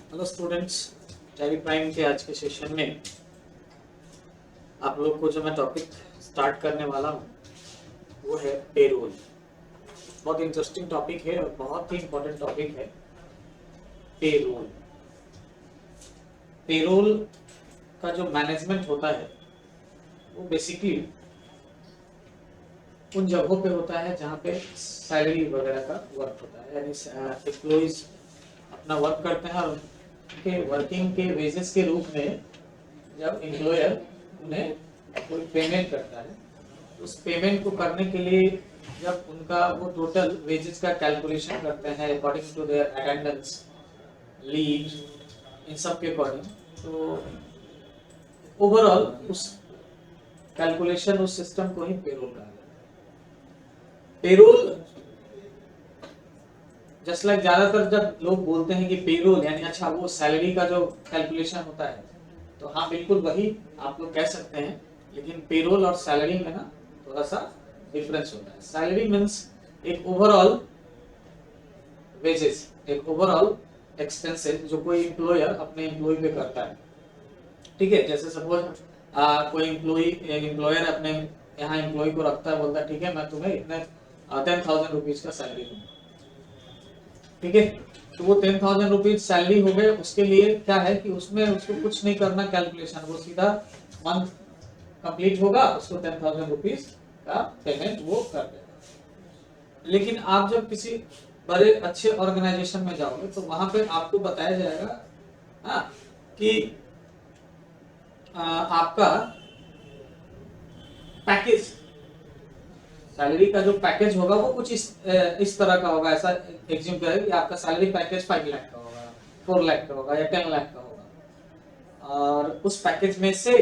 Hello students, tally prime के आज के सेशन में आप लोग को जो मैं टॉपिक स्टार्ट करने वाला हूँ वो है पेरोल। बहुत इंटरेस्टिंग टॉपिक है और बहुत ही इम्पोर्टेंट टॉपिक है पेरोल। पेरोल का जो मैनेजमेंट होता है वो बेसिकली उन जगहों पे होता है जहाँ पे सैलरी वगैरह का वर्क होता है, यानी एम्प्लॉइज अपना वर्क करते हैं और उनके वर्किंग के वेजेस के रूप में जब एम्प्लॉयर उन्हें कोई पेमेंट करता है, उस पेमेंट को करने के लिए जब उनका वो टोटल वेजेस का कैलकुलेशन करते हैं according to their attendance, leave, इन सब के अकॉर्डिंग, तो ओवरऑल उस कैलकुलेशन, उस सिस्टम को ही पेरोल कहा जाता है। पेरोल जस्ट लाइक ज्यादातर जब लोग बोलते हैं कि पेरोल यानी अच्छा वो सैलरी का जो कैलकुलेशन होता है, तो हाँ बिल्कुल वही आप लोग कह सकते हैं, लेकिन पेरोल और सैलरी में ना थोड़ा सा डिफरेंस होता है। सैलरी मीन्स एक ओवरऑल वेजेस, एक ओवरऑल एक्सपेंसेस जो कोई एम्प्लॉयर अपने एम्प्लॉय पे करता है। ठीक है, जैसे सपोज कोई एम्प्लॉयर अपने यहाँ एम्प्लॉय को रखता है, बोलता है ठीक है मैं तुम्हें इतने 10,000 रुपीज का सैलरी दूंगा। ठीक है, तो वो 10,000 रुपीज सैलरी हो गए। उसके लिए क्या है कि उसमें उसको कुछ नहीं करना कैलकुलेशन, वो सीधा मंथ कंप्लीट होगा, उसको 10,000 रुपीज का पेमेंट वो कर देगा। लेकिन आप जब किसी बड़े अच्छे ऑर्गेनाइजेशन में जाओगे तो वहां पे आपको बताया जाएगा हाँ कि आपका पैकेज, सैलरी का जो पैकेज होगा वो कुछ इस तरह का होगा। ऐसा एग्ज्यूम करें कि आपका सैलरी पैकेज 5 लाख का होगा, 4 लाख का होगा या 10 लाख का होगा, और उस पैकेज में से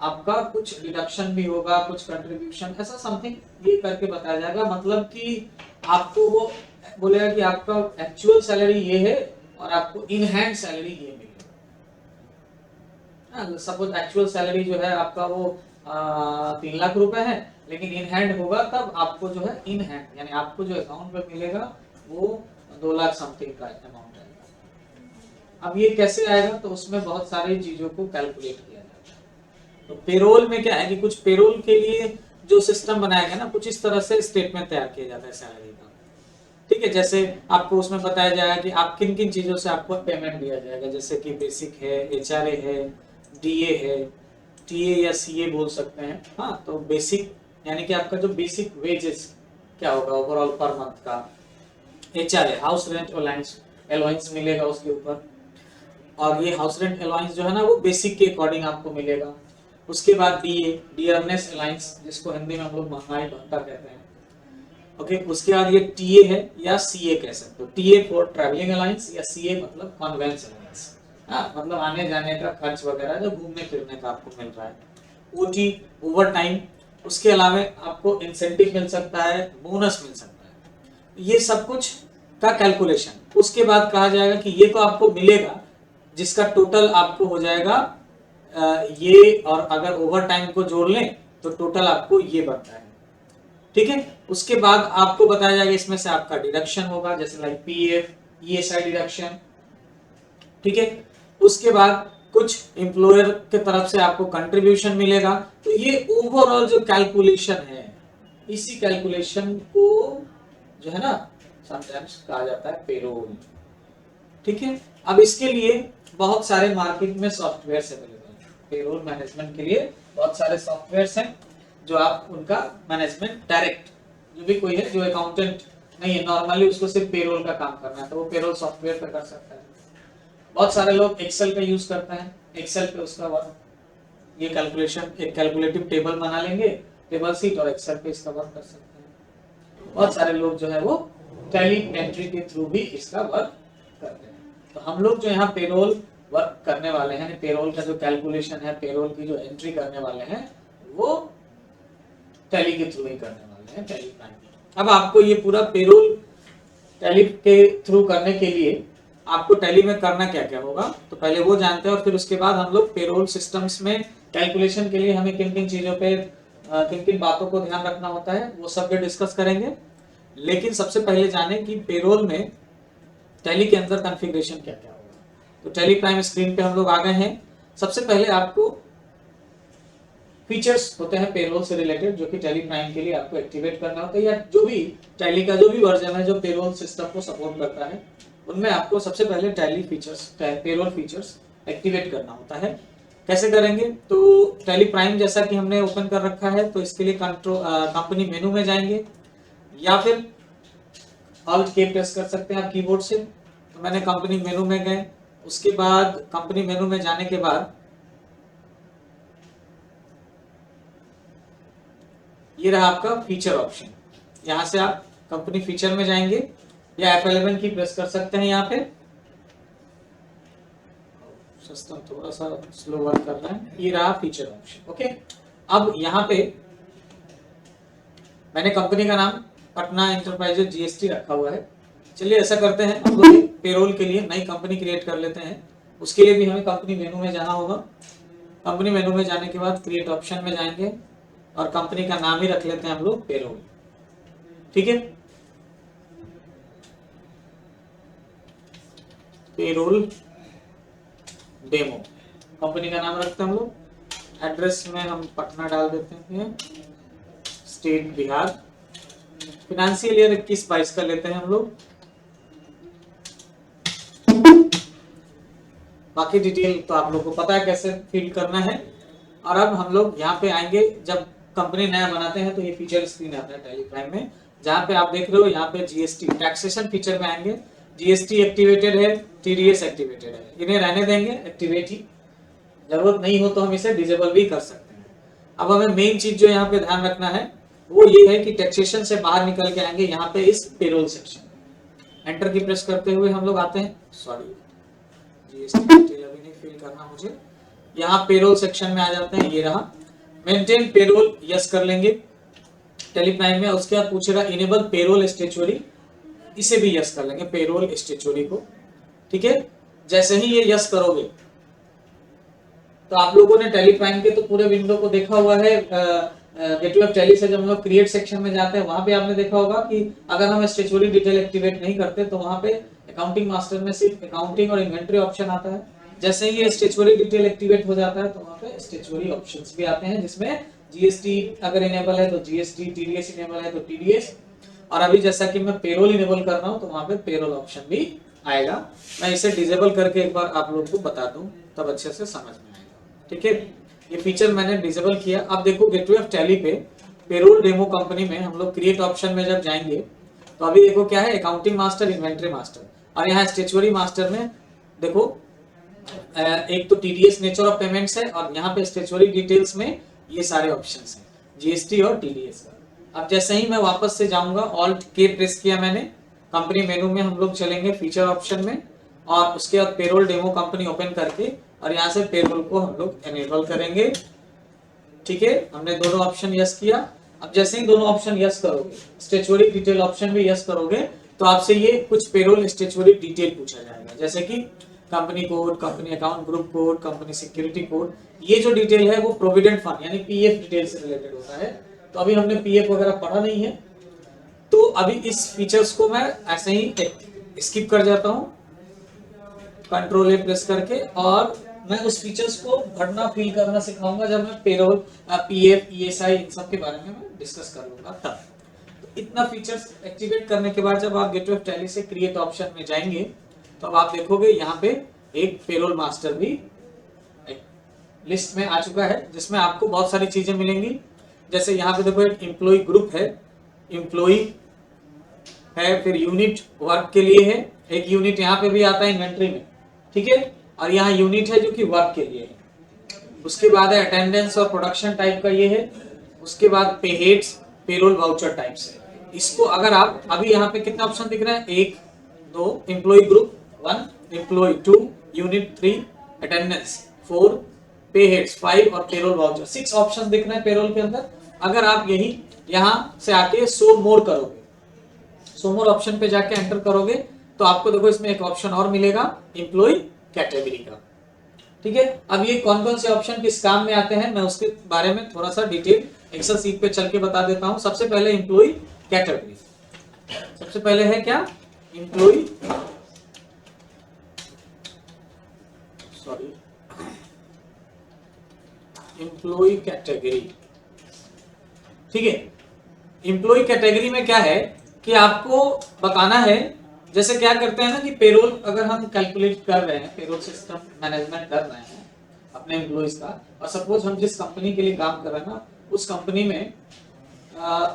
आपका कुछ डिडक्शन भी होगा, कुछ कंट्रीब्यूशन, ऐसा समथिंग ये करके बताया जाएगा। मतलब कि आपको वो बोलेगा कि आपका एक्चुअल सैलरी ये है और आपको इन हैंड सैलरी ये मिलेगी। सपोज एक्चुअल सैलरी जो है आपका वो 3 लाख रुपए है, लेकिन इन हैंड होगा तब आपको जो है इन हैंड यानी आपको जो अकाउंट में मिलेगा वो 2 लाख समथिंग का अमाउंट आएगा। अब ये कैसे आएगा, तो उसमें बहुत सारी चीजों को कैलकुलेट किया जाता है। तो पेरोल में क्या है कि कुछ पेरोल के लिए जो सिस्टम बनाया गया ना, कुछ इस तरह से स्टेटमेंट तैयार किया जाता है सैलरी का। ठीक है, जैसे आपको उसमें बताया जाएगा कि आप किन किन चीजों से आपको पेमेंट दिया जाएगा, जैसे कि बेसिक है, एचआरए है, डीए है, टीए या सीए बोल सकते हैं। हाँ, तो बेसिक यानी कि आपका जो बेसिक वेजेस क्या होगा ओवरऑल पर मंथ का। एचआरए हाउस रेंट अलाउंस मिलेगा उसके ऊपर, और ये हाउस रेंट अलाउंस जो है ना वो बेसिक के अकॉर्डिंग आपको मिलेगा। उसके बाद डीए, डियरनेस अलाउंस, जिसको हिंदी में हम लोग महंगाई भत्ता कहते हैं। ओके, उसके बाद ये टीए है या सीए कह सकते हो। टीए फॉर ट्रैवलिंग अलाउंस या सीए मतलब कन्वेंस अलाउंस, मतलब आने जाने का खर्च वगैरह जो घूमने फिरने का आपको मिल रहा है। ओटी, ओवर टाइम, उसके अलावा आपको इंसेंटिव मिल सकता है, बोनस मिल सकता है, ये सब कुछ का कैलकुलेशन। उसके बाद कहा जाएगा कि ये तो आपको मिलेगा जिसका टोटल आपको हो जाएगा ये, और अगर ओवर टाइम को जोड़ लें तो टोटल आपको ये बनता है। ठीक है, उसके बाद आपको बताया जाएगा इसमें से आपका डिडक्शन होगा, जैसे लाइक पीएफ, ईएसआई डिडक्शन। ठीक है, उसके बाद कुछ एम्प्लॉयर के तरफ से आपको कंट्रीब्यूशन मिलेगा। तो ये ओवरऑल जो कैलकुलेशन है, इसी कैलकुलेशन को जो है ना समटाइम्स कहा जाता है पेरोल। ठीक है, अब इसके लिए बहुत सारे मार्केट में सॉफ्टवेयर अवेलेबल है। पेरोल मैनेजमेंट के लिए बहुत सारे सॉफ्टवेयर हैं जो आप उनका मैनेजमेंट डायरेक्ट, जो भी कोई है जो अकाउंटेंट नहीं है नॉर्मली उसको सिर्फ पेरोल का काम करना है तो वो पेरोल सॉफ्टवेयर पे कर सकता है। बहुत सारे लोग एक्सेल का यूज करते हैं, एक्सेल पे उसका वर्क, ये कैलकुलेशन, एक कैलकुलेटिव टेबल बना लेंगे, टेबल सीट, और एक्सेल पे इसका वर्क कर सकते हैं। बहुत सारे लोग जो है वो टैली एंट्री के थ्रू भी इसका वर्क करते हैं। तो हम लोग जो यहाँ पेरोल वर्क करने वाले हैं, पेरोल का जो कैलकुलेशन है, पेरोल की जो एंट्री करने वाले हैं, वो टैली के थ्रू ही करने वाले हैं, टैली प्राइम। अब आपको ये पूरा पेरोल टैली के थ्रू करने के लिए आपको टैली में करना क्या क्या होगा, तो पहले वो जानते हैं और फिर उसके बाद हम लोग पेरोल सिस्टम्स में कैलकुलेशन के लिए हमें किन किन चीजों पे, किन किन बातों को ध्यान रखना होता है, वो सब डिस्कस करेंगे। लेकिन सबसे पहले जाने कि पेरोल में टैली के अंदर कॉन्फ़िगरेशन क्या क्या होगा। तो टैली प्राइम स्क्रीन पे हम लोग आ गए हैं। सबसे पहले आपको फीचर्स होते हैं पेरोल से रिलेटेड जो कि टैली प्राइम के लिए आपको एक्टिवेट करना होता है, या जो भी टैली का जो भी वर्जन है जो पेरोल सिस्टम को सपोर्ट करता है उनमें आपको सबसे पहले tally features, payroll features activate करना होता है। कैसे करेंगे? तो टैली प्राइम जैसा कि हमने ओपन कर रखा है तो इसके लिए कंपनी मेनू में जाएंगे या फिर ऑल्ट के प्रेस कर सकते हैं आप कीबोर्ड से। तो मैंने कंपनी मेनू में गए, उसके बाद कंपनी मेनू में जाने के बाद ये रहा आपका फीचर ऑप्शन। यहाँ से आप कंपनी फीचर में जाएंगे या F11 की प्रेस कर सकते हैं। यहाँ पे सिस्टम थोड़ा सा स्लो वर्क कर रहा है। ये रहा फीचर ऑप्शन। ओके, अब यहाँ पे मैंने कंपनी का नाम पटना एंटरप्राइजेज जीएसटी रखा हुआ है। चलिए ऐसा करते हैं, हम लोग पेरोल के लिए नई कंपनी क्रिएट कर लेते हैं। उसके लिए भी हमें कंपनी मेनू में जाना होगा। कंपनी मेनू में जाने के बाद क्रिएट ऑप्शन में जाएंगे और कंपनी का नाम ही रख लेते हैं हम लोग पेरोल। ठीक है, पेरोल डेमो कंपनी का नाम रखते हैं हम लोग। एड्रेस में हम पटना डाल देते हैं, स्टेट बिहार, फाइनेंशियल ईयर 21-22 का लेते हैं हम लोग। बाकी डिटेल तो आप लोग को पता है कैसे फिल करना है। और अब हम लोग यहाँ पे आएंगे, जब कंपनी नया बनाते हैं तो ये फीचर स्क्रीन आता है टैली प्राइम में, जहाँ पे आप देख रहे हो यहाँ पे जीएसटी टैक्सेशन फीचर में आएंगे। जीएसटी एक्टिवेटेड है, टीडीएस एक्टिवेटेड है, इन्हें रहने देंगे एक्टिवेट ही, जरूरत नहीं हो तो हम इसे डिसेबल भी कर सकते हैं। अब हमें मेन चीज जो यहाँ पे ध्यान रखना है वो ये है कि टैक्सेशन से बाहर निकल के आएंगे यहाँ पे इस पेरोल सेक्शन। एंटर की प्रेस करते हुए हम लोग आते हैं, सॉरी जीएसटी डिटेल अभी नहीं फिल करना मुझे, यहाँ पेरोल सेक्शन में आ जाते हैं। ये रहा मेंटेन पेरोल, यस कर लेंगे टैली प्राइम में। उसके बाद पूछेगा इनेबल पेरोल स्टेचुअरी, इसे भी यस कर लेंगे पेरोल स्टेचुअरी को। ठीक है, जैसे ही ये यस करोगे तो आप लोगों ने टैली प्राइम के तो पूरे विंडो को देखा हुआ है। गेटवे ऑफ टैली से जब हम लोग क्रिएट सेक्शन में जाते हैं वहां पे आपने देखा होगा कि अगर हम स्टेचुअरी डिटेल एक्टिवेट नहीं करते तो वहां पे अकाउंटिंग मास्टर में सिर्फ अकाउंटिंग और इन्वेंटरी ऑप्शन आता है। जैसे ही ये स्टेचुअरी डिटेल एक्टिवेट हो जाता है तो वहां पे स्टेचुअरी ऑप्शंस भी आते हैं, जिसमें जीएसटी अगर इनेबल है तो जीएसटी, टीडीएस इनेबल है तो टीडीएस, और अभी जैसा कि मैं पेरोल इनेबल कर रहा हूं तो वहां पे पेरोल ऑप्शन भी आएगा। मैं इसे डिसेबल करके एक बार आप लोग को बता दूं तब अच्छे से समझ में आएगा। ठीक है, ये फीचर मैंने डिसेबल किया। अब देखो गेटवे ऑफ टैली पे पेरोल डेमो कंपनी में हम लोग क्रिएट ऑप्शन में जब जाएंगे तो अभी देखो क्या है, अकाउंटिंग मास्टर, इन्वेंटरी मास्टर, और यहाँ स्टेचुअरी मास्टर में देखो एक तो टीडीएस नेचर ऑफ पेमेंट्स है और यहाँ पे स्टेचुअरी डिटेल्स में ये सारे ऑप्शंस हैं, जीएसटी और टीडीएस का। अब जैसे ही मैं वापस से जाऊंगा, ऑल्ट के प्रेस किया मैंने, कंपनी मेनू में हम लोग चलेंगे फीचर ऑप्शन में और उसके बाद पेरोल डेमो कंपनी ओपन करके और यहाँ से पेरोल को हम लोग एनेबल करेंगे। ठीक है, हमने दोनों ऑप्शन यस किया। अब जैसे ही दोनों ऑप्शन यस करोगे, स्टेचुअरी डिटेल ऑप्शन भी यस करोगे, तो आपसे ये कुछ पेरोल स्टेचुअरी डिटेल पूछा जाएगा, जैसे कि company code, company account group code, company security code. ये जो डिटेल है वो प्रोविडेंट फंड यानी पीएफ डिटेल से रिलेटेड होता है। तो अभी हमने पीएफ वगैरह पढ़ा नहीं है, तो अभी इस फीचर्स को मैं ऐसे ही स्किप कर जाता हूँ कंट्रोल ए प्रेस करके, और मैं उस फीचर्स को भरना फील करना सिखाऊंगा जब मैं पेरोल, पीएफ, ईएसआई इन सब के बारे में मैं डिस्कस कर लूंगा तब। तो इतना फीचर्स एक्टिवेट करने के बाद जब आप गेटवे ऑफ टैली से क्रिएट ऑप्शन में जाएंगे तो अब आप देखोगे यहाँ पे एक पेरोल मास्टर भी लिस्ट में आ चुका है, जिसमें आपको बहुत सारी चीजें मिलेंगी। जैसे यहाँ पे देखो एक एम्प्लॉय ग्रुप है, एम्प्लॉय है, फिर यूनिट वर्क के लिए है, एक यूनिट यहाँ पे भी आता है इन्वेंट्री में। ठीक है, और यहाँ यूनिट है जो कि वर्क के लिए है। उसके बाद है अटेंडेंस और प्रोडक्शन टाइप का ये है। उसके बाद पे हेड्स, पेरोल वाउचर टाइप से। इसको अगर आप अभी यहाँ पे कितना ऑप्शन दिख रहा है, 1 2, employee group 1, employee 2, unit 3, attendance 4, pay heads 5 और पेरोल वाउचर 6 ऑप्शन दिख रहे हैं पेरोल के अंदर। अगर आप यही यहाँ से आके शो मोर करोगे, शो मोर ऑप्शन पे जाके एंटर करोगे तो आपको देखो इसमें एक ऑप्शन और मिलेगा एम्प्लॉय कैटेगरी का। ठीक है, अब ये कौन कौन से ऑप्शन किस काम में आते हैं मैं उसके बारे में थोड़ा सा डिटेल एक्सेल सीट पे चल के बता देता हूं। सबसे पहले एम्प्लॉय कैटेगरी, सबसे पहले है क्या, एम्प्लॉय सॉरी, एम्प्लॉय कैटेगरी। ठीक है, एम्प्लॉय कैटेगरी में क्या है कि आपको बताना है, जैसे क्या करते हैं ना कि पेरोल अगर हम कैलकुलेट कर रहे हैं, पेरोल सिस्टम मैनेजमेंट कर रहे हैं अपने एम्प्लॉइज का, और सपोज हम जिस कंपनी के लिए काम कर रहे हैं ना, उस कंपनी में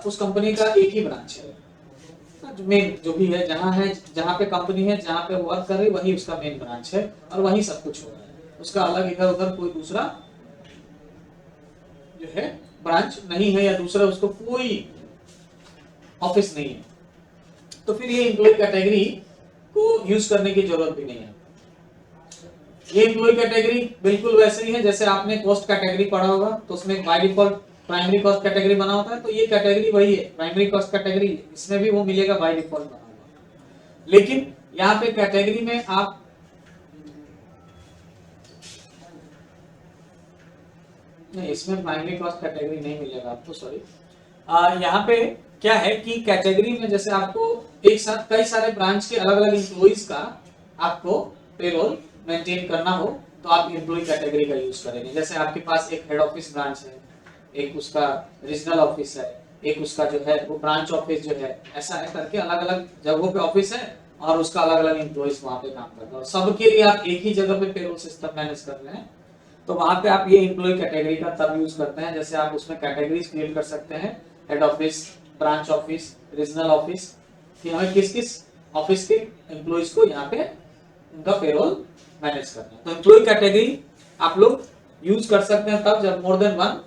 उस कंपनी का एक ही ब्रांच है, मेन जो भी है, जहाँ पे कंपनी है, जहाँ पे वर्क कर रही है, वही उसका मेन ब्रांच है और वही सब कुछ हो रहा है, उसका अलग इधर उधर कोई दूसरा जो है ब्रांच नहीं है, या दूसरा उसको कोई ऑफिस नहीं है, तो फिर ये एम्प्लॉय कैटेगरी को यूज करने की जरूरत भी नहीं है। ये एम्प्लॉय कैटेगरी बिल्कुल वैसे ही है जैसे आपने कॉस्ट कैटेगरी पढ़ा होगा, तो उसमें by default primary cost category बना होता है, तो ये कैटेगरी वही है, प्राइमरी कॉस्ट कैटेगरी, इसमें भी वो मिलेगा बाय डिफॉल्ट बना हुआ। लेकिन यहाँ पे कैटेगरी में आप नहीं, इसमें प्राइमरी कॉस्ट कैटेगरी नहीं मिलेगा आपको, सॉरी। यहाँ पे क्या है कि कैटेगरी में जैसे आपको एक साथ कई सारे ब्रांच के अलग अलग एम्प्लॉइज का आपको पेरोल मेंटेन करना हो, तो आप एम्प्लॉय कैटेगरी का यूज करेंगे। जैसे आपके पास एक हेड ऑफिस ब्रांच है, एक उसका रीजनल ऑफिस है, एक उसका जो है वो ब्रांच ऑफिस जो है, ऐसा है करके अलग अलग जगहों पे ऑफिस है और उसका अलग अलग एम्प्लॉइज वहां पे काम करता है, और सबके लिए आप एक ही जगह पे पेरोल सिस्टम मैनेज कर रहे हैं, तो वहां पे आप ये एम्प्लॉय कैटेगरी का तब यूज करते हैं जैसे आप उसमें कैटेगरीज क्रिएट कर सकते हैं, head office, branch office, regional office, कि हमें किस किस ऑफिस के एम्प्लॉइज को यहाँ पे उनका पेरोल मैनेज करना है। तो एम्प्लॉय कैटेगरी आप लोग यूज कर सकते हैं तब जब more than one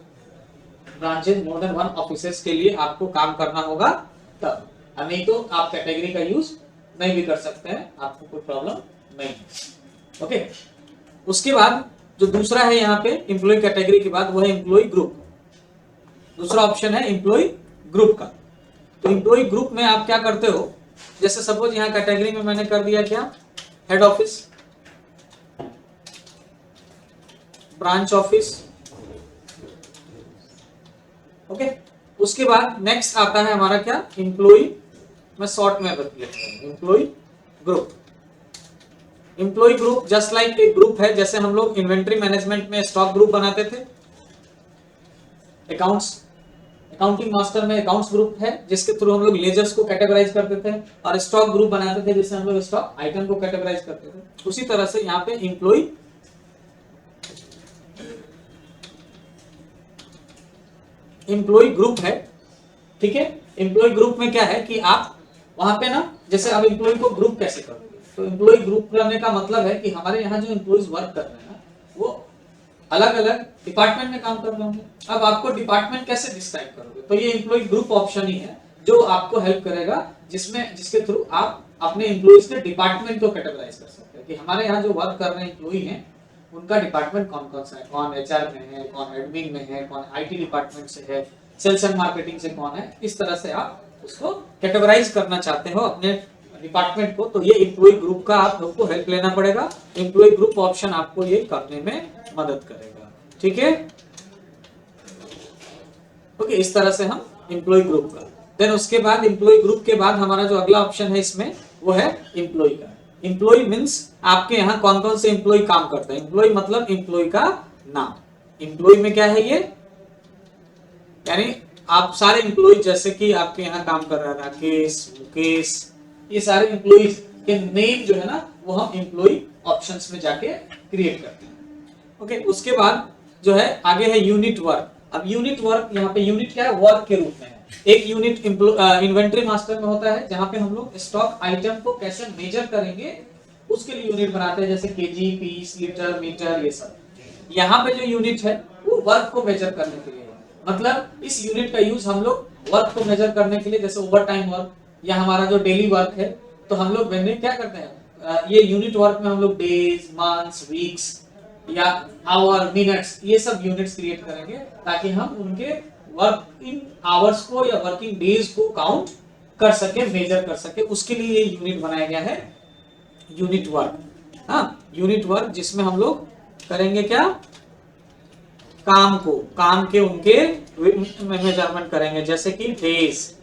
branches, more than one offices के लिए आपको काम करना होगा तब, नहीं तो आप कैटेगरी का यूज नहीं भी कर सकते हैं, आपको कोई प्रॉब्लम नहीं है। ओके, उसके बाद जो दूसरा है यहाँ पे एम्प्लॉय कैटेगरी के बाद वो है एम्प्लॉय ग्रुप। दूसरा ऑप्शन है एम्प्लॉय ग्रुप का। तो एम्प्लॉय ग्रुप में आप क्या करते हो, जैसे सपोज यहाँ कैटेगरी में मैंने कर दिया क्या, head office, branch office, okay. उसके बाद नेक्स्ट आता है हमारा क्या, एम्प्लॉय, मैं शॉर्ट में लिखता हूं employee group. Employee group just like एक ग्रुप है, जैसे हम लोग इन्वेंट्री मैनेजमेंट में स्टॉक ग्रुप बनाते थे, अकाउंटिंग मास्टर में अकाउंट्स ग्रुप है जिसके थ्रू हम लोग लेजर्स को कैटेगराइज करते थे, और स्टॉक ग्रुप बनाते थे जिससे हम लोग स्टॉक आइटम को कैटेगराइज करते थे। उसी तरह से यहाँ पे एम्प्लॉय ग्रुप है, ठीक है। एम्प्लॉय ग्रुप में क्या है कि आप वहां पे ना, जैसे अब एम्प्लॉय को ग्रुप कैसे करोगे, तो एम्प्लॉय ग्रुप करने का मतलब है कि हमारे यहाँ जो एम्प्लॉइज वर्क कर रहे हैं ना, वो अलग अलग डिपार्टमेंट में काम कर रहे होंगे। अब आपको डिपार्टमेंट कैसे डिस्क्राइब करोगे, तो ये एम्प्लॉय ग्रुप ऑप्शन ही है जो आपको हेल्प करेगा, जिसके थ्रू आप अपने एम्प्लॉइज के डिपार्टमेंट को कैटेगराइज कर सकते हैं कि हमारे यहाँ जो वर्क कर रहे हैं एम्प्लॉय हैं उनका डिपार्टमेंट कौन कौन सा है, कौन एचआर में है, कौन एडमिन में है, कौन आईटी डिपार्टमेंट से है, सेल्स एंड मार्केटिंग से कौन है। इस तरह से आप उसको कैटेगराइज करना चाहते हो अपने डिपार्टमेंट को, तो ये एम्प्लॉय ग्रुप का आप लोग को हेल्प लेना पड़ेगा। एम्प्लॉय ग्रुप ऑप्शन आपको ये करने में मदद करेगा, ठीक है। ओके, इस तरह से हम एम्प्लॉय ग्रुप का, देन उसके बाद एम्प्लॉय ग्रुप के बाद हमारा जो अगला ऑप्शन है इसमें वो है एम्प्लॉय का। एम्प्लॉय मींस आपके यहाँ कौन कौन से एम्प्लॉय काम करते हैं। एम्प्लॉय मतलब एम्प्लॉय का नाम। एम्प्लॉय में क्या है ये, यानी आप सारे एम्प्लॉय, जैसे कि आपके यहाँ काम कर रहा है राकेश, मुकेश, ये सारे एम्प्लॉइज के नेम जो है ना वो हम एम्प्लॉय ऑप्शंस में जाके क्रिएट करते हैं। ओके, उसके बाद जो है आगे है यूनिट वर्क। अब यूनिट वर्क, यहाँ पे यूनिट क्या है, वर्क के रूप में है। एक यूनिट इन्वेंट्री मास्टर में होता है जहां पे हम लोग स्टॉक आइटम को कैसे मेजर करेंगे उसके लिए यूनिट बनाते हैं, जैसे केजी, पीस, लीटर, मीटर, ये सब। यहाँ पे जो यूनिट है वो वर्क को मेजर करने के लिए है। मतलब इस यूनिट का यूज हम लोग वर्क को मेजर करने के लिए, जैसे ओवर टाइम वर्क या हमारा जो डेली वर्क है, तो हम लोग क्या करते हैं, ये यूनिट वर्क में हम लोग डेज, मंथ्स, वीक्स या आवर, मिनट्स, ये सब यूनिट्स क्रिएट करेंगे ताकि हम उनके वर्किंग आवर्स को या वर्किंग डेज को काउंट कर सके, मेजर कर सके। उसके लिए ये यूनिट बनाया गया है, यूनिट वर्क। हाँ, यूनिट वर्क जिसमें हम लोग करेंगे क्या, काम के उनके मेजरमेंट करेंगे, जैसे कि डेज,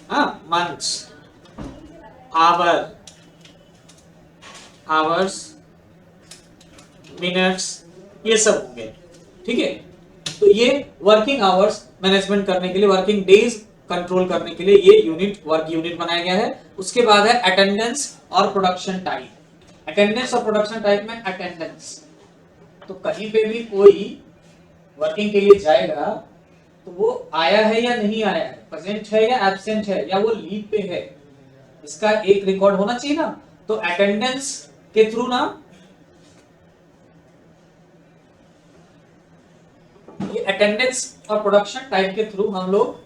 मंथ्स, आवर्स, मिनट्स, ये सब होंगे। ठीक है, तो ये वर्किंग आवर्स मैनेजमेंट करने के लिए, वर्किंग डेज कंट्रोल करने के लिए ये यूनिट, वर्क यूनिट बनाया गया है। उसके बाद है अटेंडेंस और प्रोडक्शन टाइम। अटेंडेंस और प्रोडक्शन टाइम में अटेंडेंस, तो कहीं पे भी कोई वर्किंग के लिए जाएगा तो वो आया है या नहीं आया है, प्रेजेंट है या एब्सेंट है, या वो लीव पे है, इसका एक रिकॉर्ड होना चाहिए ना। तो अटेंडेंस के थ्रू ना, ये अटेंडेंस और प्रोडक्शन टाइम के थ्रू हम लोग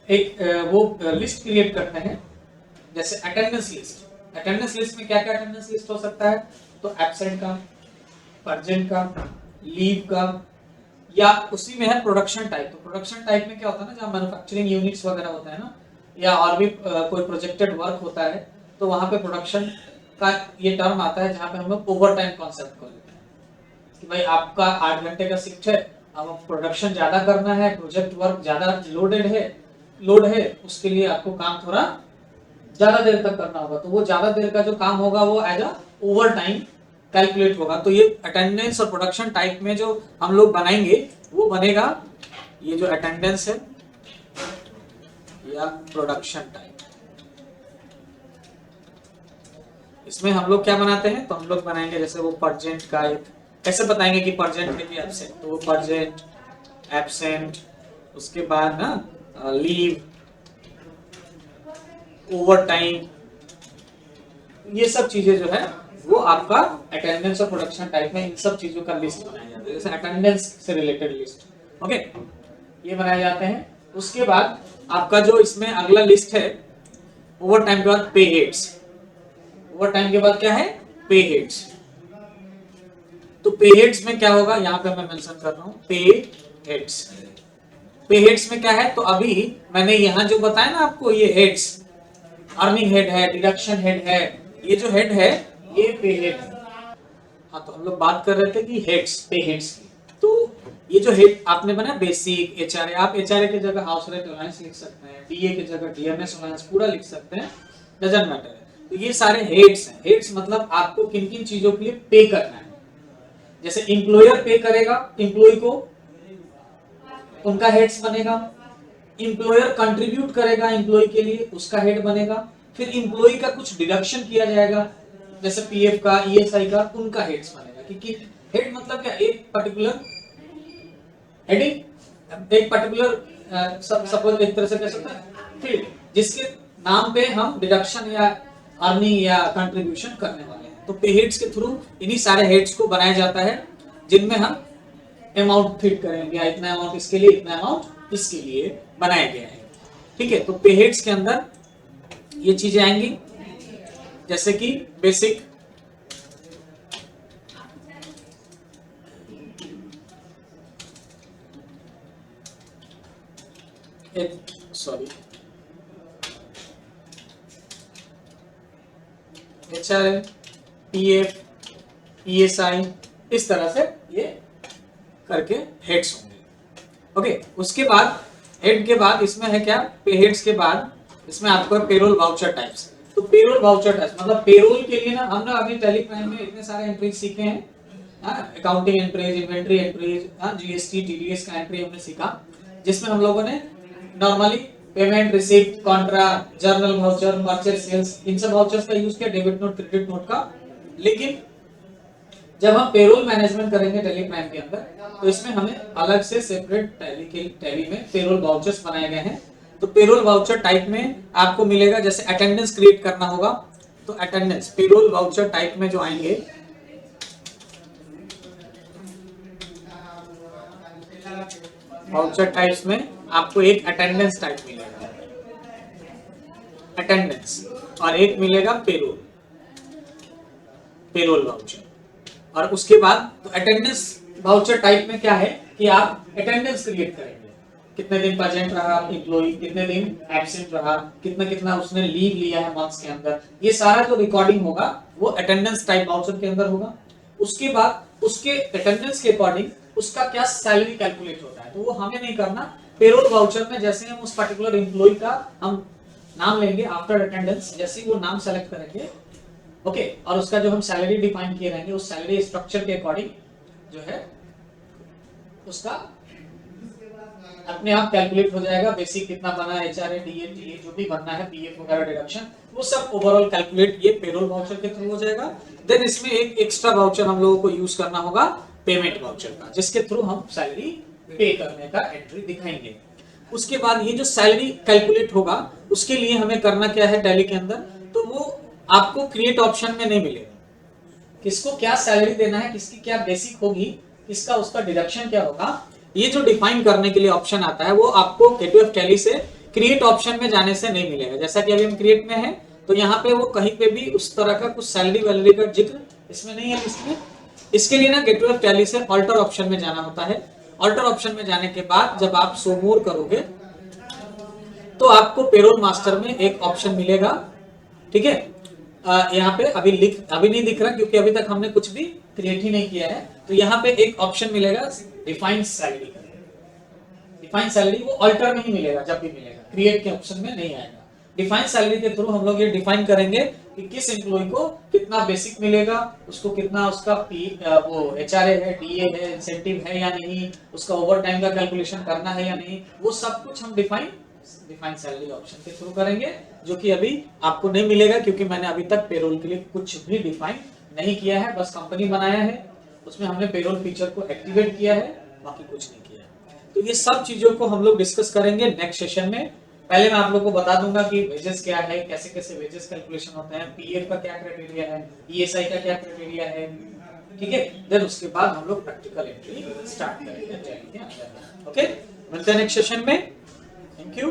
एक वो लिस्ट क्रिएट करते हैं। जैसे अटेंडेंस लिस्ट, अटेंडेंस लिस्ट में क्या क्या अटेंडेंस लिस्ट हो सकता है, तो एब्सेंट का, अर्जेंट का, लीव का, या उसी में है प्रोडक्शन टाइप। तो प्रोडक्शन टाइप में क्या होता है ना, जहाँ मैन्युफैक्चरिंग यूनिट्स वगैरह होता है ना, या और भी कोई प्रोजेक्टेड वर्क होता है, तो वहां पे प्रोडक्शन का ये टर्म आता है, जहाँ पे हम लोग ओवर टाइम कॉन्सेप्ट को लेते हैं कि भाई आपका 8 घंटे का शिफ्ट है, अब प्रोडक्शन ज्यादा करना है, प्रोजेक्ट वर्क ज्यादा लोड है, उसके लिए आपको काम थोड़ा ज्यादा देर तक करना होगा, तो वो ज्यादा देर का जो काम होगा वो as a overtime calculate होगा। तो ये अटेंडेंस और प्रोडक्शन टाइप में जो हम लोग बनाएंगे वो बनेगा, ये जो अटेंडेंस है या प्रोडक्शन टाइप, इसमें हम लोग क्या बनाते हैं, तो हम लोग बनाएंगे जैसे वो परजेंट का एक, कैसे बताएंगे कि परजेंट है कि एब्सेंट, तो वो परजेंट, एब्सेंट, उसके बाद ना लीव, ओवर टाइम, ये सब चीजें जो है वो आपका अटेंडेंस और प्रोडक्शन टाइप में इन सब चीजों का लिस्ट बनाया जाता है, जैसे अटेंडेंस से रिलेटेड लिस्ट। ओके, ये बनाए जाते हैं। उसके बाद आपका जो इसमें अगला लिस्ट है, ओवर टाइम के बाद पे हेड्स, ओवर टाइम के बाद क्या है, पे हेड्स। तो पे हेड्स में क्या होगा, यहाँ पे मैं मेंशन कर रहा हूँ पे हेड्स। पे हेड्स में क्या है, तो अभी मैंने यहाँ जो बताया ना आपको, ये हेड्स, अर्निंग हेड है, डिडक्शन हेड है, ये जो हेड है ये पे हेड है। हाँ, तो हम लोग बात कर रहे थे कि हेड्स, पे हेड्स की। तो ये जो हेड आपने बनाया बेसिक एचआरए, आप एचआरए की जगह हाउस रेंट अलाउंस लिख सकते हैं, डीए की जगह डीएमएस अलाउंस पूरा लिख सकते हैं, डजंट मैटर। तो ये सारे हेड्स हैं। हेड्स मतलब आपको किन किन चीजों के लिए पे करना है। जैसे इंप्लॉयर पे करेगा इंप्लॉय को, उनका हेड्स बनेगा। इंप्लॉयर कंट्रीब्यूट करेगा इंप्लॉय के लिए, उसका हेड बनेगा। फिर इंप्लॉय का कुछ डिडक्शन किया जाएगा, जैसे पीएफ का, ईएसआई का, उनका हेड्स बनेगा। क्योंकि हेड मतलब क्या, एक पर्टिकुलर हेडिंग, एक पर्टिकुलर सपोज एक तरह से कह सकते हैं फील्ड, जिसके नाम पे हम डिडक्शन या अर्निंग या कंट्रीब्यूशन करने वाले हैं। तो पे हेड्स के थ्रू इन्हीं सारे हेड्स को बनाया जाता है, जिनमें हम अमाउंट फिट करेंगे, इतना अमाउंट इसके लिए, इतना अमाउंट इसके लिए बनाया गया है। ठीक है, तो पे हेड्स के अंदर ये चीजें आएंगी, जैसे कि basic, sorry HRA, PF, ESI, इस तरह से ये करके हेड्स होंगे। ओके, उसके बाद हेड के बाद इसमें है क्या, पे हेड्स के बाद इसमें आपको पेरोल वाउचर टाइप्स। तो पेरोल वाउचर टाइप्स मतलब पेरोल के लिए ना, हम ना अभी टेली प्राइम में इतने सारे एंट्रीज सीखे हैं, accounting entries, inventory entries, GST, TDS का एंट्री हमने सीखा, जिसमें हम लोगों ने normally payment, receipt, contra, journal voucher, purchase sales, इन सब वाउचर्स का यूज किया, डेबिट नोट, क्रेडिट नोट का। लेकिन जब हम पेरोल मैनेजमेंट करेंगे टेली प्राइम के अंदर, तो इसमें हमें अलग से सेपरेट टैली में पेरोल वाउचर्स बनाए गए हैं। तो पेरोल वाउचर टाइप में आपको मिलेगा, जैसे अटेंडेंस क्रिएट करना होगा, तो अटेंडेंस पेरोल वाउचर टाइप में जो आएंगे, वाउचर टाइप्स में आपको एक अटेंडेंस टाइप मिलेगा, अटेंडेंस, और एक मिलेगा पेरोल वाउचर। और उसके बाद तो अटेंडेंस वाउचर टाइप में क्या है कि आप अटेंडेंस क्रिएट करेंगे, कितने दिन प्रेजेंट रहा एम्प्लॉय, कितने दिन एब्सेंट रहा, कितना कितना उसने लीव लिया है मंथ्स के अंदर, ये सारा जो रिकॉर्डिंग होगा वो अटेंडेंस टाइप वाउचर के अंदर होगा। उसके बाद उसके अटेंडेंस के अकॉर्डिंग उसका क्या सैलरी कैलकुलेट होता है, तो वो हमें नहीं करना। पेरोल वाउचर में जैसे हम उस पर्टिकुलर एम्प्लॉय का हम नाम लेंगे आफ्टर अटेंडेंस, जैसे वो नाम सेलेक्ट करेंगे ओके, और उसका जो हम सैलरी डिफाइन किए रहेंगे उस सैलरी स्ट्रक्चर के अकॉर्डिंग जो है उसका अपने आप कैलकुलेट हो जाएगा। बेसिक कितना बना, एचआरए, डीए, टीए जो भी बनना है, पीएफ वगैरह डिडक्शन, वो सब ओवरऑल कैलकुलेट ये पेरोल वाउचर के थ्रू हो जाएगा। देन इसमें एक एक्स्ट्रा वाउचर हम लोगों को यूज करना होगा पेमेंट वाउचर का, जिसके थ्रू हम सैलरी पे करने का एंट्री दिखाएंगे। उसके बाद ये जो सैलरी कैलकुलेट होगा उसके लिए हमें करना क्या है टैली के अंदर, तो वो आपको क्रिएट ऑप्शन में नहीं मिलेगा। किसको क्या सैलरी देना है, किसकी क्या बेसिक होगी, किसका उसका डिडक्शन क्या होगा, ये जो डिफाइन करने के लिए ऑप्शन आता है वो आपको K2F टैली से क्रिएट ऑप्शन में जाने से नहीं मिलेगा। जैसा कि अभी हम क्रिएट में है तो यहाँ पे वो कहीं पे भी उस तरह का कुछ सैलरी वैलरी का जिक्र इसमें नहीं है। इसमें इसके लिए ना K2F टैली से ऑल्टर ऑप्शन में जाना होता है। ऑल्टर ऑप्शन में जाने के बाद जब आप शो मोर करोगे तो आपको पेरोल मास्टर में एक ऑप्शन मिलेगा, ठीक है। यहाँ पे अभी नहीं दिख रहा क्योंकि अभी तक हमने कुछ भी क्रिएट ही नहीं किया है। तो यहाँ पे एक ऑप्शन मिलेगा डिफाइन सैलरी का। डिफाइन सैलरी वो अल्टर में ही मिलेगा, जब भी मिलेगा, क्रिएट के ऑप्शन में नहीं आएगा। डिफाइन सैलरी के थ्रू हम लोग ये डिफाइन करेंगे कि किस एम्प्लॉय को कितना बेसिक मिलेगा, उसको कितना उसका वो एचआरए है, डीए है, इंसेंटिव है या नहीं, उसका ओवर टाइम का कैलकुलेशन करना है या नहीं, वो सब कुछ हम डिफाइन सैलरी ऑप्शन के थ्रू करेंगे, जो कि अभी आपको नहीं मिलेगा क्योंकि मैंने अभी तक पेरोल के लिए कुछ भी डिफाइन नहीं किया है। बस कंपनी बनाया है, उसमें हमने पेरोल फीचर को एक्टिवेट किया है, बाकी कुछ नहीं किया है। तो ये सब चीजों को हम लोग डिस्कस करेंगे नेक्स्ट सेशन में। पहले मैं आप लोगों को बता दूंगा कि वेजेस क्या है, कैसे कैसे वेजेस कैलकुलेशन होते हैं, पीएफ का क्या क्राइटेरिया है, ईएसआई का क्या क्राइटेरिया है, ठीक है। देन उसके बाद हम लोग प्रैक्टिकल एंट्री स्टार्ट करेंगे। ओके, मिलते हैं नेक्स्ट सेशन में। Thank you.